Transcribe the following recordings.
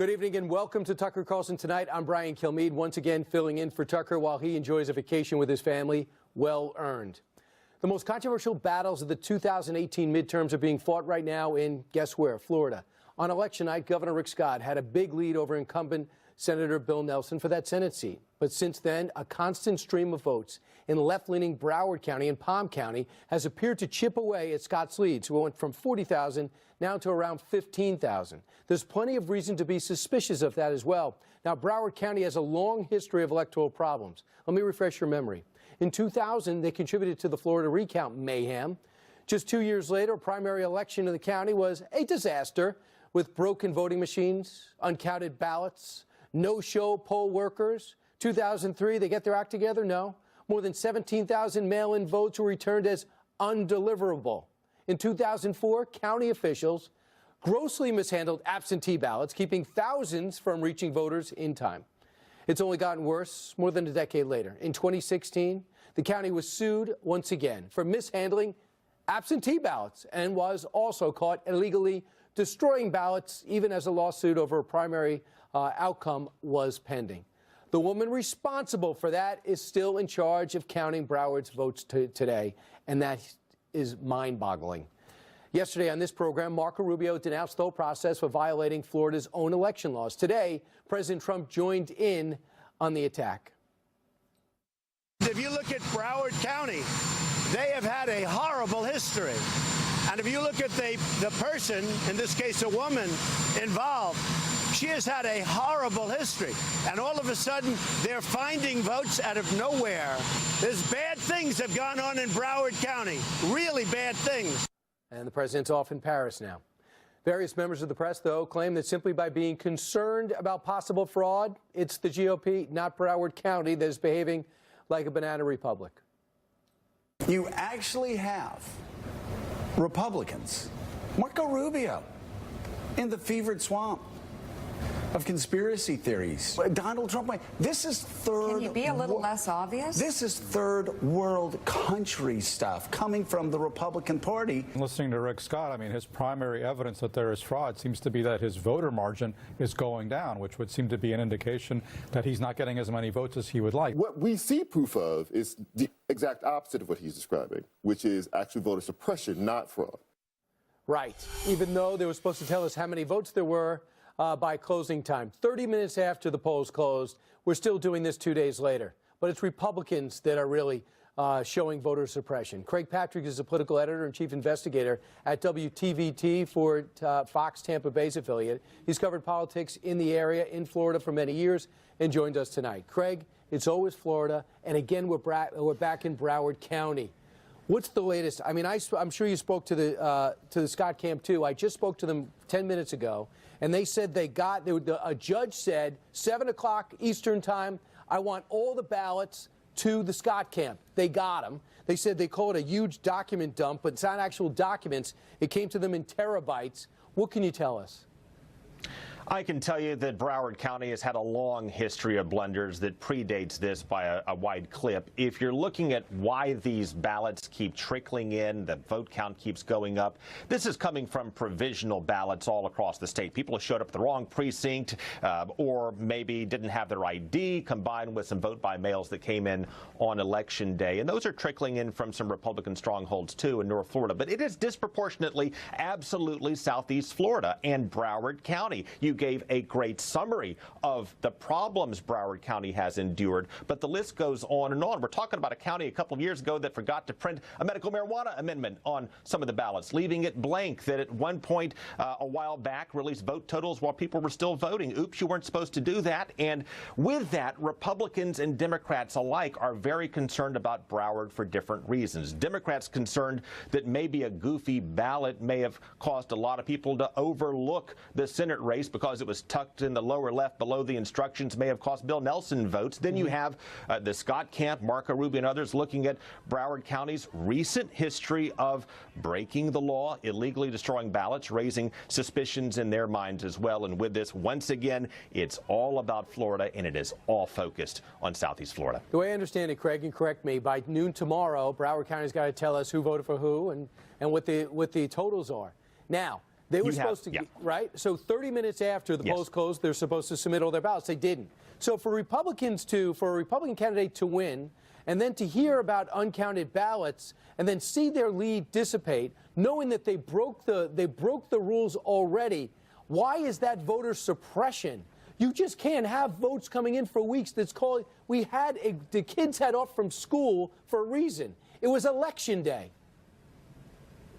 Good evening and welcome to Tucker Carlson Tonight. I'm Brian Kilmeade, once again filling in for Tucker while he enjoys a vacation with his family, well earned. The most controversial battles of the 2018 midterms are being fought right now in, guess where, Florida. On election night, Governor Rick Scott had a big lead over incumbent Senator Bill Nelson for that Senate seat. But since then, a constant stream of votes in left-leaning Broward County and Palm County has appeared to chip away at Scott's lead, who went from 40,000 now to around 15,000. There's plenty of reason to be suspicious of that as well. Now, Broward County has a long history of electoral problems. Let me refresh your memory. In 2000, they contributed to the Florida recount mayhem. Just 2 years later, a primary election in the county was a disaster with broken voting machines, uncounted ballots, no-show poll workers. 2003, they get their act together? No. More than 17,000 mail-in votes were returned as undeliverable. In 2004, county officials grossly mishandled absentee ballots, keeping thousands from reaching voters in time. It's only gotten worse more than a decade later. In 2016, the county was sued once again for mishandling absentee ballots and was also caught illegally destroying ballots, even as a lawsuit over a primary outcome was pending. The woman responsible for that is still in charge of counting Broward's votes today, and that is mind-boggling. Yesterday on this program, Marco Rubio denounced the whole process for violating Florida's own election laws. Today, President Trump joined in on the attack. If you look at Broward County, they have had a horrible history. And if you look at the person, in this case a woman, involved, she has had a horrible history. And all of a sudden, they're finding votes out of nowhere. There's bad things have gone on in Broward County, really bad things. And the president's off in Paris now. Various members of the press, though, claim that simply by being concerned about possible fraud, it's the GOP, not Broward County, that is behaving like a banana republic. You actually have Republicans, Marco Rubio, in the fevered swamp of conspiracy theories. Donald Trump, this is third. Can you be a little less obvious? This is third world country stuff coming from the Republican Party. Listening to Rick Scott, I mean, his primary evidence that there is fraud seems to be that his voter margin is going down, which would seem to be an indication that he's not getting as many votes as he would like. What we see proof of is the exact opposite of what he's describing, which is actually voter suppression, not fraud. Right. Even though they were supposed to tell us how many votes there were by closing time. 30 minutes after the polls closed, we're still doing this 2 days later. But it's Republicans that are really showing voter suppression. Craig Patrick is a political editor and chief investigator at WTVT for Fox Tampa Bay's affiliate. He's covered politics in the area in Florida for many years and joined us tonight. Craig, it's always Florida, and again, we're back in Broward County. What's the latest? I mean, I'm sure you spoke to the Scott camp, too. I just spoke to them 10 minutes ago, and they said a judge said, 7 o'clock Eastern time, I want all the ballots to the Scott camp. They got them. They said they call it a huge document dump, but it's not actual documents. It came to them in terabytes. What can you tell us? I can tell you that Broward County has had a long history of blunders that predates this by a wide clip. If you're looking at why these ballots keep trickling in, the vote count keeps going up, this is coming from provisional ballots all across the state. People have showed up at the wrong precinct or maybe didn't have their ID, combined with some vote by mails that came in on Election Day. And those are trickling in from some Republican strongholds, too, in North Florida. But it is disproportionately, absolutely Southeast Florida and Broward County. You gave a great summary of the problems Broward County has endured, but the list goes on and on. We're talking about a county a couple of years ago that forgot to print a medical marijuana amendment on some of the ballots, leaving it blank, that at one point a while back released vote totals while people were still voting. Oops, you weren't supposed to do that. And with that, Republicans and Democrats alike are very concerned about Broward for different reasons. Democrats concerned that maybe a goofy ballot may have caused a lot of people to overlook the Senate race because it was tucked in the lower left below the instructions, may have cost Bill Nelson votes. Then you have the Scott camp, Marco Rubio and others looking at Broward County's recent history of breaking the law, illegally destroying ballots, raising suspicions in their minds as well. And with this, once again, it's all about Florida, and it is all focused on Southeast Florida. The way I understand it, Craig, and correct me, by noon tomorrow, Broward County's got to tell us who voted for who and what the totals are. Now, They were supposed to, right? So 30 minutes after the polls closed, they're supposed to submit all their ballots. They didn't. So for a Republican candidate to win, and then to hear about uncounted ballots, and then see their lead dissipate, knowing that they broke the rules already, why is that voter suppression? You just can't have votes coming in for weeks. The kids had off from school for a reason. It was election day.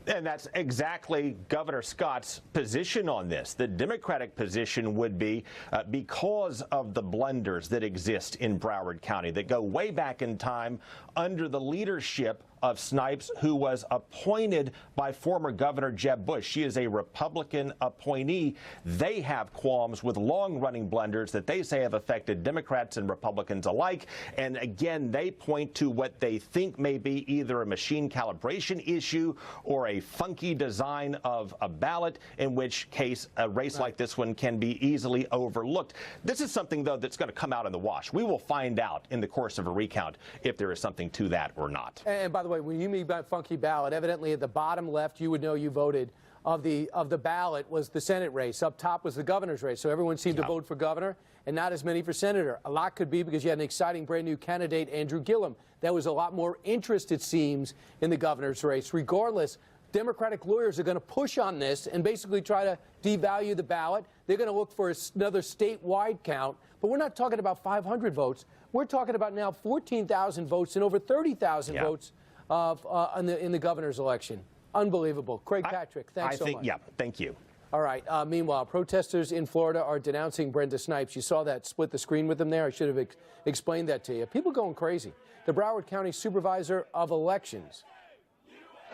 And that's exactly Governor Scott's position on this. The Democratic position would be because of the blunders that exist in Broward County that go way back in time under the leadership of Snipes, who was appointed by former Governor Jeb Bush. She is a Republican appointee. They have qualms with long-running blunders that they say have affected Democrats and Republicans alike. And again, they point to what they think may be either a machine calibration issue or a funky design of a ballot, in which case a race like this one can be easily overlooked. This is something, though, that's going to come out in the wash. We will find out in the course of a recount if there is something to that or not. And by the way, when you mean by funky ballot, evidently at the bottom left, you would know you voted of the ballot was the Senate race. Up top was the governor's race. So everyone seemed to vote for governor and not as many for senator. A lot could be because you had an exciting brand new candidate, Andrew Gillum. There was a lot more interest, it seems, in the governor's race. Regardless, Democratic lawyers are going to push on this and basically try to devalue the ballot. They're going to look for another statewide count. But we're not talking about 500 votes. We're talking about now 14,000 votes and over 30,000 votes in the governor's election. Unbelievable. Craig Patrick, thanks so much. Yeah, thank you. All right. Meanwhile, protesters in Florida are denouncing Brenda Snipes. You saw that, split the screen with them there. I should have explained that to you. People going crazy. The Broward County Supervisor of Elections.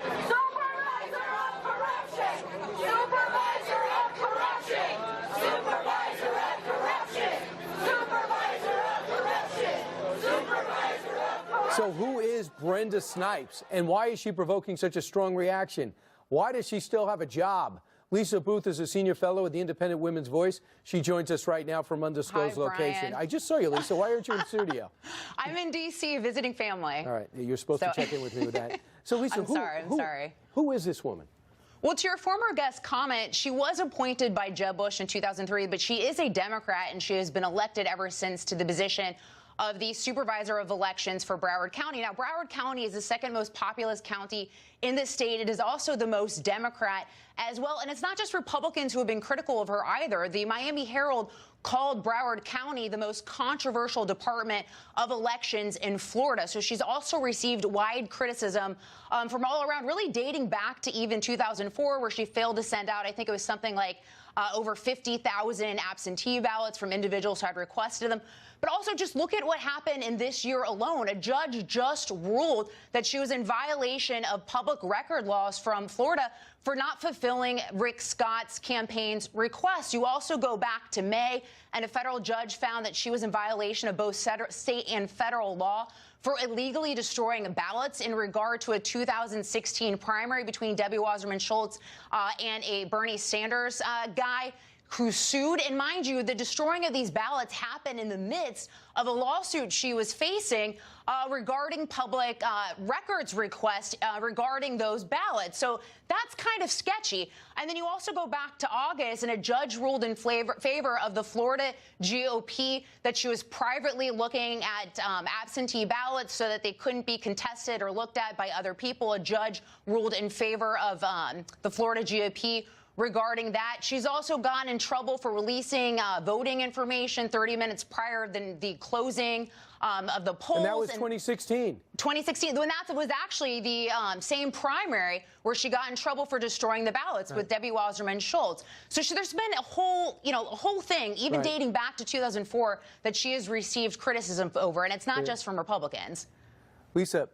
Supervisor of corruption! Supervisor of corruption! Supervisor of corruption! Supervisor of corruption! Supervisor of corruption! So who is Brenda Snipes, and why is she provoking such a strong reaction? Why does she still have a job? Lisa Booth is a senior fellow at the Independent Women's Voice. She joins us right now from undisclosed location. I just saw you, Lisa. Why aren't you in studio? I'm in D.C. visiting family. All right. You're supposed to check in with me with that. So, Lisa, I'm sorry. Who is this woman? Well, to your former guest comment, she was appointed by Jeb Bush in 2003, but she is a Democrat, and she has been elected ever since to the position of the Supervisor of Elections for Broward County. Now, Broward County is the second most populous county in the state. It is also the most Democrat as well. And it's not just Republicans who have been critical of her either. The Miami Herald called Broward County the most controversial department of elections in Florida. So she's also received wide criticism from all around, really dating back to even 2004, where she failed to send out, I think it was something like over 50,000 absentee ballots from individuals who had requested them. But also just look at what happened in this year alone. A judge just ruled that she was in violation of public record laws from Florida for not fulfilling Rick Scott's campaign's request. You also go back to May, and a federal judge found that she was in violation of both state and federal law for illegally destroying ballots in regard to a 2016 primary between Debbie Wasserman Schultz and a Bernie Sanders guy who sued. And mind you, the destroying of these ballots happened in the midst of a lawsuit she was facing regarding public records request regarding those ballots. So that's kind of sketchy. And then you also go back to August, and a judge ruled in favor of the Florida GOP that she was privately looking at absentee ballots so that they couldn't be contested or looked at by other people. A judge ruled in favor of the Florida GOP regarding that. She's also gotten in trouble for releasing voting information 30 minutes prior than the closing of the polls. And that was 2016. 2016. When that was actually the same primary where she got in trouble for destroying the ballots with Debbie Wasserman Schultz. So there's been a whole thing, even dating back to 2004, that she has received criticism over, and it's not just from Republicans. Lisa,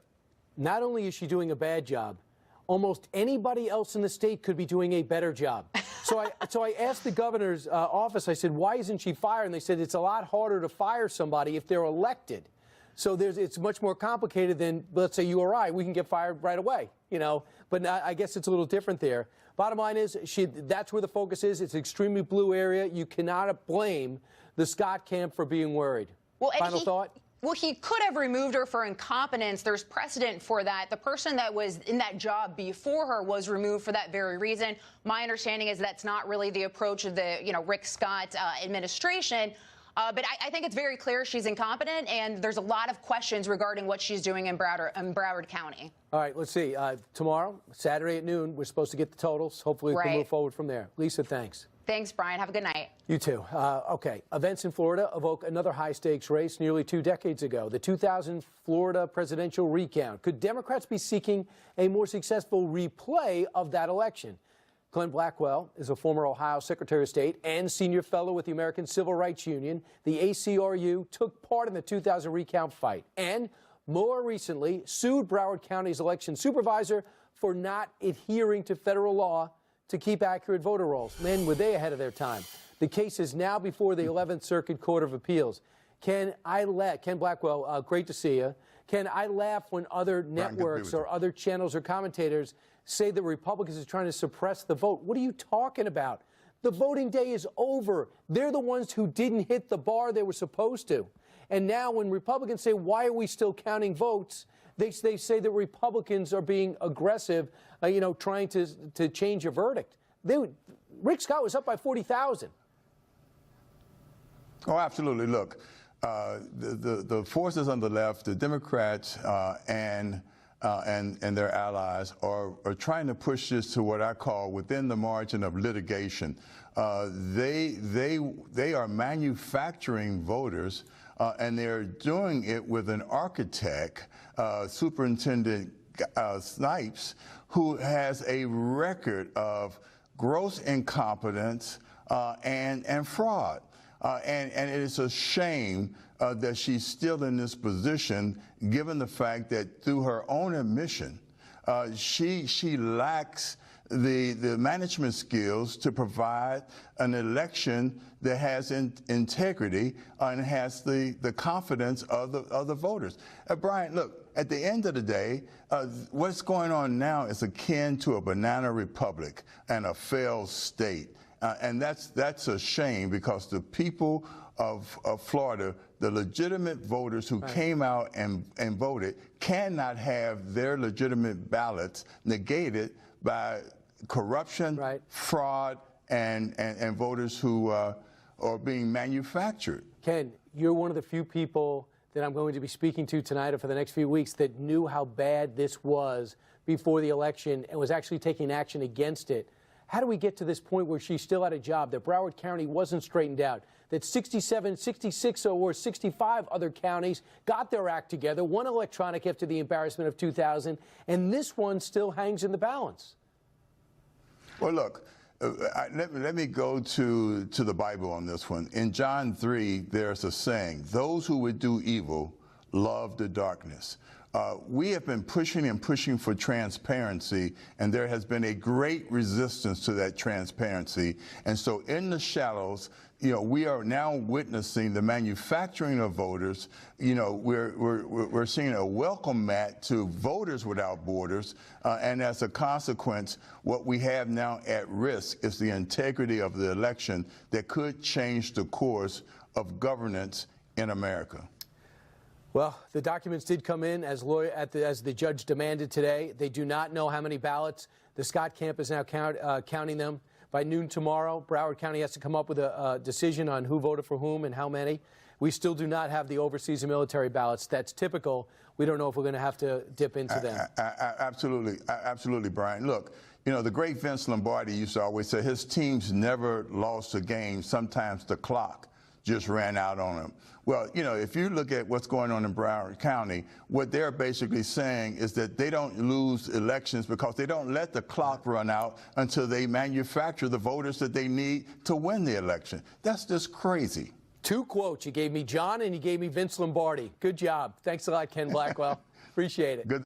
not only is she doing a bad job, almost anybody else in the state could be doing a better job. So I asked the governor's office, I said, why isn't she fired? And they said it's a lot harder to fire somebody if they're elected. So it's much more complicated than, let's say, you or I. We can get fired right away, you know. But I guess it's a little different there. Bottom line is, that's where the focus is. It's an extremely blue area. You cannot blame the Scott camp for being worried. Well, Final thought? Well, he could have removed her for incompetence. There's precedent for that. The person that was in that job before her was removed for that very reason. My understanding is that's not really the approach of the, Rick Scott administration. But I think it's very clear she's incompetent, and there's a lot of questions regarding what she's doing in Broward County. All right, let's see. Tomorrow, Saturday at noon, we're supposed to get the totals. Hopefully we can move forward from there. Lisa, thanks. Thanks, Brian. Have a good night. You too. Okay. Events in Florida evoke another high-stakes race nearly 2 decades ago, the 2000 Florida presidential recount. Could Democrats be seeking a more successful replay of that election? Glenn Blackwell is a former Ohio Secretary of State and senior fellow with the American Civil Rights Union. The ACRU took part in the 2000 recount fight and, more recently, sued Broward County's election supervisor for not adhering to federal law to keep accurate voter rolls. Man, were they ahead of their time. The case is now before the 11th Circuit Court of Appeals. Ken Blackwell, great to see you. Ken, I laugh when other networks or other channels or commentators say that Republicans are trying to suppress the vote. What are you talking about? The voting day is over. They're the ones who didn't hit the bar they were supposed to. And now when Republicans say, why are we still counting votes? They say that Republicans are being aggressive, trying to change a verdict. Rick Scott was up by 40,000. Oh, absolutely. Look, the forces on the left, the Democrats and their allies are trying to push this to what I call within the margin of litigation. They are manufacturing voters, and they're doing it with an architect, Superintendent Snipes, who has a record of gross incompetence and fraud. And it is a shame that she's still in this position, given the fact that through her own admission, she lacks the management skills to provide an election that has integrity and has the confidence of the voters. Brian, look, at the end of the day, what's going on now is akin to a banana republic and a failed state. And that's a shame, because the people of Florida, the legitimate voters who came out and voted, cannot have their legitimate ballots negated by corruption, fraud, and voters who are being manufactured. Ken, you're one of the few people that I'm going to be speaking to tonight or for the next few weeks that knew how bad this was before the election and was actually taking action against it. How do we get to this point where she's still at a job, that Broward County wasn't straightened out, that 67, 66, or 65 other counties got their act together, won electronic after the embarrassment of 2000, and this one still hangs in the balance? Well, look, let me go to the Bible on this one. In John 3, there's a saying, those who would do evil love the darkness. We have been pushing and pushing for transparency, and there has been a great resistance to that transparency. And so in the shadows, we are now witnessing the manufacturing of voters. We're seeing a welcome mat to Voters Without Borders. And as a consequence, what we have now at risk is the integrity of the election that could change the course of governance in America. Well, the documents did come in as the judge demanded today. They do not know how many ballots. The Scott camp is now counting them. By noon tomorrow, Broward County has to come up with a decision on who voted for whom and how many. We still do not have the overseas and military ballots. That's typical. We don't know if we're going to have to dip into them. Absolutely, Brian. Look, the great Vince Lombardi used to always say his teams never lost a game. Sometimes the clock just ran out on them. Well, if you look at what's going on in Broward County, what they're basically saying is that they don't lose elections because they don't let the clock run out until they manufacture the voters that they need to win the election. That's just crazy. 2 quotes. You gave me John and you gave me Vince Lombardi. Good job. Thanks a lot, Ken Blackwell. Appreciate it. Good.